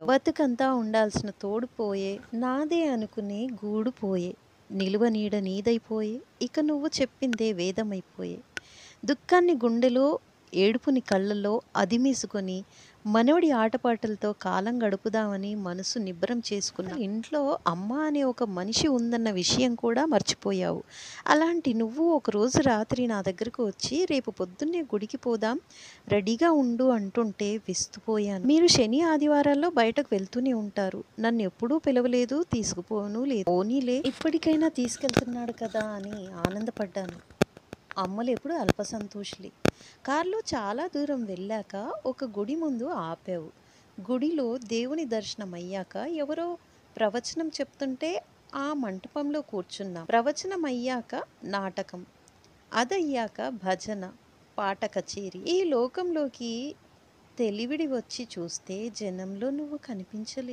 బతుకంతా ఉండాల్సిన తోడు పోయే, నాదే అనుకునే గూడు పోయే, నిలువ నీడ నీదైపోయే, ఇక నువ్వు చెప్పిందే వేదమైపోయే. దుఃఖాన్ని గుండెలో, ఏడుపుని కళ్ళల్లో అదిమేసుకొని, మనవడి ఆటపాటలతో కాలం గడుపుదామని మనసు నిబ్బరం చేసుకున్నా. ఇంట్లో అమ్మ అనే ఒక మనిషి ఉందన్న విషయం కూడా మర్చిపోయావు. అలాంటి నువ్వు ఒకరోజు రాత్రి నా దగ్గరకు వచ్చి, రేపు పొద్దున్నే గుడికి పోదాం, రెడీగా ఉండు అంటుంటే విస్తుపోయాను. మీరు శని, ఆదివారాల్లో బయటకు వెళ్తూనే ఉంటారు. నన్నెప్పుడూ పిలవలేదు, తీసుకుపోనూ లేదు. పోనీలే, ఇప్పటికైనా తీసుకెళ్తున్నాడు కదా అని ఆనందపడ్డాను. అమ్మలెప్పుడు అల్పసంతోషులే. కారులో చాలా దూరం వెళ్ళాక ఒక గుడి ముందు ఆపావు. గుడిలో దేవుని దర్శనమయ్యాక ఎవరో ప్రవచనం చెప్తుంటే ఆ మంటపంలో కూర్చున్నాం. ప్రవచనం అయ్యాక నాటకం, అదయ్యాక భజన, పాట కచేరీ. ఈ లోకంలోకి తెలివిడి వచ్చి చూస్తే జనంలో నువ్వు కనిపించలేదు.